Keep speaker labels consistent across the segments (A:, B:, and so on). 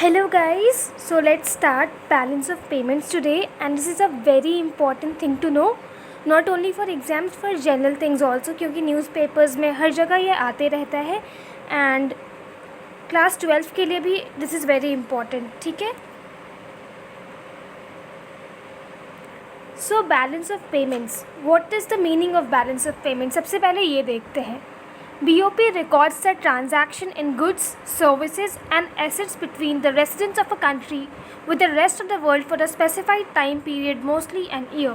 A: Hello guys, so let's start balance of payments today, and this is a very important thing to know, not only for exams, for general things also, क्योंकि newspapers में हर जगह ये आते रहता है and class 12 के लिए भी दिस इज़ वेरी इम्पॉर्टेंट. ठीक है. So balance of payments, what is the meaning of balance of payments. सबसे पहले ये देखते हैं. BOP records the transaction in goods, services and assets between the residents of a country with the rest of the world for a specified time period, mostly an year.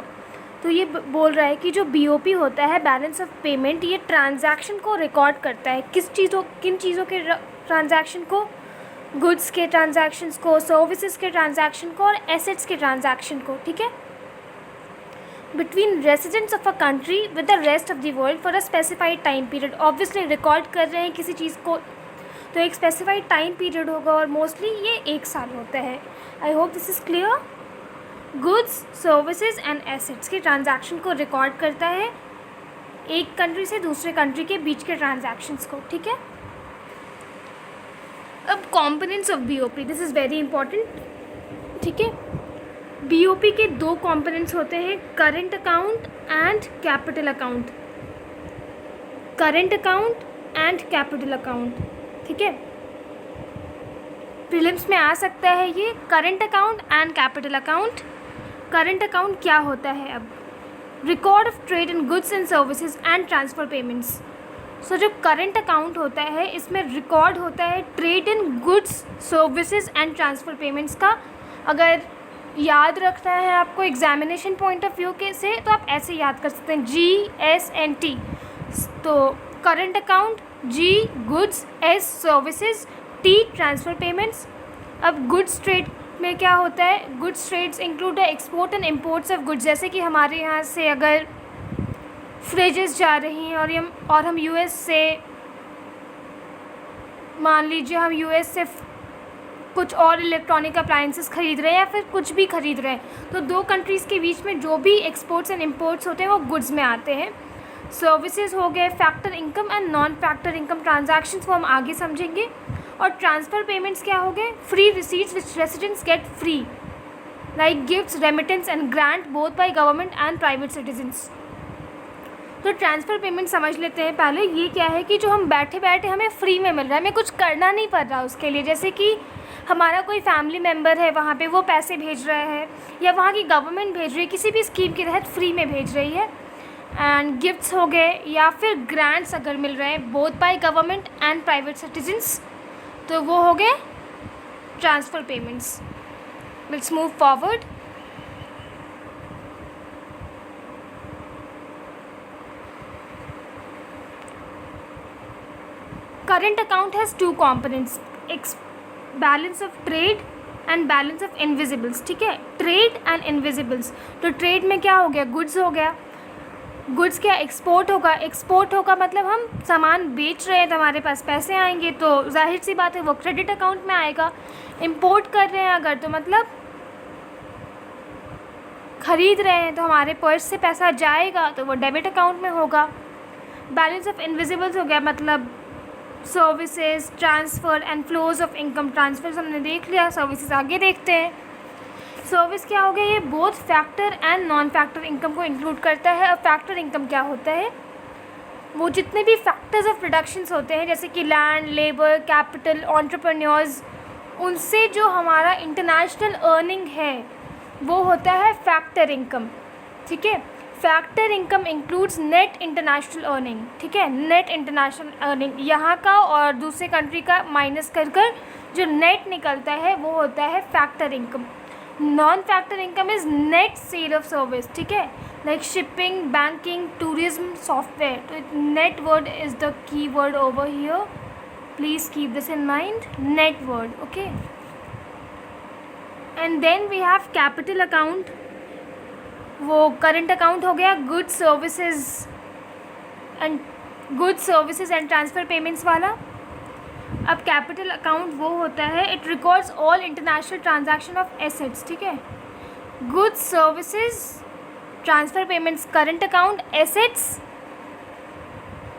A: तो ये बोल रहा है कि जो BOP होता है, बैलेंस ऑफ पेमेंट, ये ट्रांजैक्शन को रिकॉर्ड करता है. किन चीज़ों के ट्रांजैक्शन को? गुड्स के ट्रांजैक्शंस को, सर्विसेज के ट्रांजैक्शन को और एसेट्स के ट्रांजैक्शन को. ठीक है. Between residents of a country with the rest of the world for a specified time period. Obviously record कर रहे हैं किसी चीज़ को, तो एक स्पेसिफाइड टाइम पीरियड होगा और मोस्टली ये 1 साल होता है. I hope this is clear. Goods, services and assets के ट्रांजैक्शन को रिकॉर्ड करता है, एक कंट्री से दूसरे कंट्री के बीच के ट्रांजैक्शंस को. ठीक है. अब components of BOP, this is very important. ठीक है. BOP के 2 कॉम्पोनेंट्स होते हैं, current account and capital account. Current account and capital account. ठीक है. प्रीलिम्स में आ सकता है ये current account and capital account. Current account क्या होता है? अब record of trade in goods and services and transfer payments. So जो करंट अकाउंट होता है, इसमें रिकॉर्ड होता है trade in goods, services and transfer payments का. अगर याद रखना है आपको एग्जामिनेशन पॉइंट ऑफ व्यू के से, तो आप ऐसे याद कर सकते हैं, GSNT. तो current account, G goods, S services, T transfer payments. अब गुड्स ट्रेड में क्या होता है? Goods trades include the export and imports of goods. जैसे कि हमारे यहाँ से अगर फ्रिजेस जा रही हैं और हम US से, मान लीजिए हम US से कुछ और इलेक्ट्रॉनिक अप्लायंसेस ख़रीद रहे हैं या फिर कुछ भी ख़रीद रहे हैं, तो 2 कंट्रीज़ के बीच में जो भी एक्सपोर्ट्स एंड इम्पोर्ट्स होते हैं वो गुड्स में आते हैं. सर्विसेज हो गए, factor income and non factor income transactions को हम आगे समझेंगे. और ट्रांसफ़र पेमेंट्स क्या हो गए? Free receipts which residents get free, like gifts, remittance and grant both by government and private citizens. तो ट्रांसफ़र पेमेंट समझ लेते हैं पहले. ये क्या है कि जो हम बैठे बैठे हमें फ्री में मिल रहा है, हमें कुछ करना नहीं पड़ रहा उसके लिए. जैसे कि हमारा कोई फैमिली मेम्बर है, वहाँ पे वो पैसे भेज रहा है या वहाँ की गवर्नमेंट भेज रही है, किसी भी स्कीम के तहत फ्री में भेज रही है. एंड गिफ्ट्स हो गए या फिर ग्रांट्स अगर मिल रहे हैं both by government and private citizens, तो वो हो गए transfer payments. Let's move forward. Current account has 2 components, balance of trade and balance of invisibles. ठीक है. Trade and invisibles. तो ट्रेड में क्या हो गया? गुड्स हो गया. गुड्स क्या? एक्सपोर्ट होगा. एक्सपोर्ट होगा मतलब हम सामान बेच रहे हैं तो हमारे पास पैसे आएंगे, तो जाहिर सी बात है वो क्रेडिट अकाउंट में आएगा. इम्पोर्ट कर रहे हैं अगर, तो मतलब ख़रीद रहे हैं तो हमारे पर्स से पैसा जाएगा, तो वो डेबिट अकाउंट में होगा. बैलेंस ऑफ इनविजिबल्स हो गया मतलब services, transfer and flows of income. Transfers हमने देख लिया, सर्विसेज आगे देखते हैं. सर्विस क्या हो गया? ये both factor and non factor income को इंक्लूड करता है. और फैक्टर इनकम क्या होता है? वो जितने भी फैक्टर्स ऑफ प्रोडक्शंस होते हैं, जैसे कि लैंड, लेबर, कैपिटल, एंटरप्रेन्योर्स, उनसे जो हमारा इंटरनेशनल अर्निंग है वो होता है फैक्टर इनकम. ठीक है. Factor income includes net international earning. ठीक है. नेट इंटरनेशनल अर्निंग यहाँ का और दूसरे कंट्री का माइनस कर जो नेट निकलता है वो होता है factor income. Non factor income is net sale of service. ठीक है. Like shipping, banking, tourism, software. तो net word is the key word over here. Please keep this in mind. Net word. Okay. And then we have capital account. वो current account हो गया goods services and transfer payments वाला. अब capital account वो होता है, it records all international transaction of assets. ठीक है. Goods, services, transfer payments, current account, assets,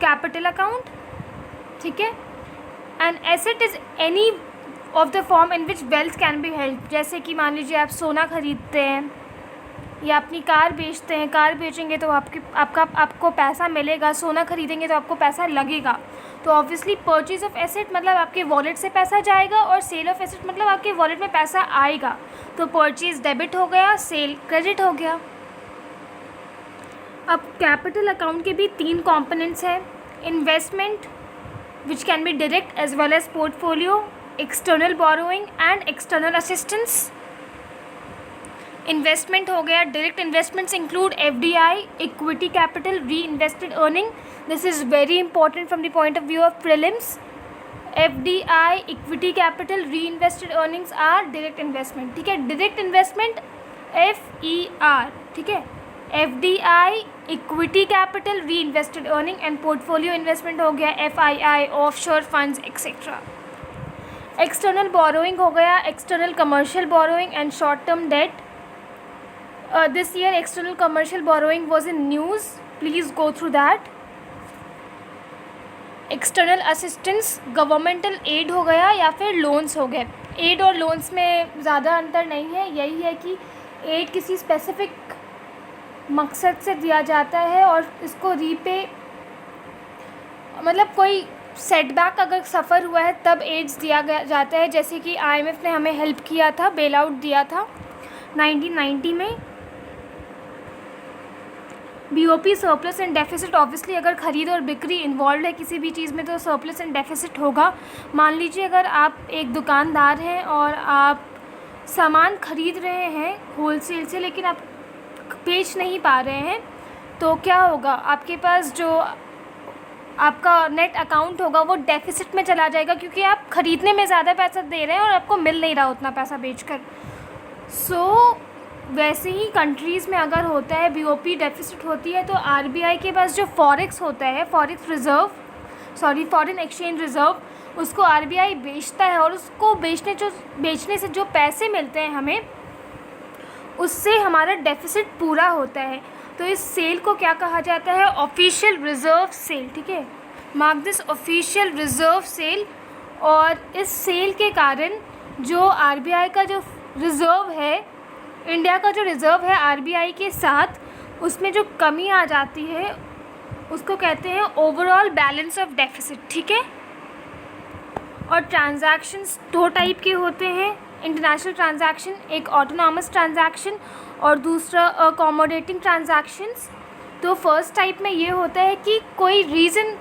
A: capital account. ठीक है. And asset is any of the form in which wealth can be held. जैसे कि मान लीजिए आप सोना खरीदते हैं या अपनी कार बेचते हैं, कार बेचेंगे तो आपको पैसा मिलेगा, सोना खरीदेंगे तो आपको पैसा लगेगा। तो ऑब्वियसली परचेज ऑफ एसेट मतलब आपके वॉलेट से पैसा जाएगा और सेल ऑफ एसेट मतलब आपके वॉलेट में पैसा आएगा। तो परचेज डेबिट हो गया, सेल क्रेडिट हो गया। अब कैपिटल अकाउंट के भी 3 कंपोनेंट्स हैं, investment which can be direct as well as portfolio, external borrowing and external assistance. Investment हो गया, direct investments include FDI, equity capital, re invested earning. This is very important from the point of view of prelims. FDI, equity capital, re invested earnings are direct investment, ठीक है। Direct investment FER, ठीक है। FDI, equity capital, re invested earning and portfolio investment हो गया FII, offshore funds etcetera. External borrowing हो गया, external commercial borrowing and short term debt. This year external commercial borrowing was in news, please go through that. External assistance governmental aid हो गया या फिर loans हो गए। एड और loans में ज़्यादा अंतर नहीं है, यही है कि एड किसी स्पेसिफिक मकसद से दिया जाता है और इसको रीपे मतलब कोई सेटबैक अगर सफ़र हुआ है तब एड्स दिया गया जाता है। जैसे कि IMF ने हमें हेल्प किया था, बेल आउट दिया था 1990 में। BOP surplus and deficit, obviously अगर ख़रीद और बिक्री इन्वॉल्व है किसी भी चीज़ में तो सरप्लस एंड डेफिसिट होगा। मान लीजिए अगर आप एक दुकानदार हैं और आप सामान ख़रीद रहे हैं होलसेल से लेकिन आप बेच नहीं पा रहे हैं तो क्या होगा, आपके पास जो आपका नेट अकाउंट होगा वो डेफिसिट में चला जाएगा क्योंकि आप ख़रीदने में ज़्यादा पैसा दे रहे हैं और आपको मिल नहीं रहा उतना पैसा बेचकर। वैसे ही कंट्रीज़ में अगर होता है BOP डेफिसिट होती है तो RBI के पास जो फॉरेक्स होता है, फॉरेन एक्सचेंज रिज़र्व, उसको RBI बेचता है और उसको बेचने से जो पैसे मिलते हैं हमें उससे हमारा डेफिसिट पूरा होता है। तो इस सेल को क्या कहा जाता है, ऑफिशियल रिज़र्व सेल, ठीक है। Mark this, official reserve sale. और इस सेल के कारण जो RBI का जो रिज़र्व है, इंडिया का जो रिज़र्व है RBI के साथ, उसमें जो कमी आ जाती है उसको कहते हैं ओवरऑल बैलेंस ऑफ डेफिसिट, ठीक है। और ट्रांजैक्शंस 2 टाइप के होते हैं, इंटरनेशनल ट्रांजैक्शन, एक ऑटोनॉमस ट्रांजैक्शन और दूसरा अकोमोडेटिंग ट्रांजैक्शंस। तो फर्स्ट टाइप में ये होता है कि कोई रीज़न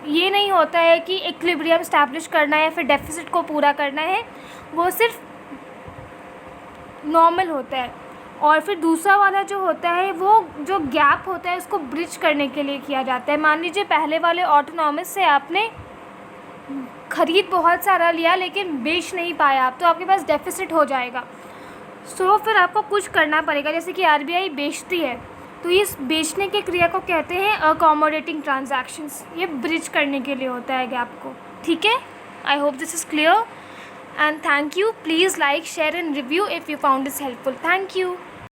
A: ये नहीं होता है कि इक्विलिब्रियम इस्टेब्लिश करना है या फिर डेफिसिट को पूरा करना है, वो सिर्फ नॉर्मल होता है। और फिर दूसरा वाला जो होता है वो जो गैप होता है उसको ब्रिज करने के लिए किया जाता है। मान लीजिए पहले वाले ऑटोनॉमस से आपने ख़रीद बहुत सारा लिया लेकिन बेच नहीं पाया आप, तो आपके पास डेफिसिट हो जाएगा। फिर आपको कुछ करना पड़ेगा, जैसे कि RBI बेचती है तो इस बेचने की क्रिया को कहते हैं अकोमोडेटिंग ट्रांजैक्शंस। ये ब्रिज करने के लिए होता है गैप को, ठीक है। I hope this is clear and thank you. Please like, share and review if you found this helpful. Thank you.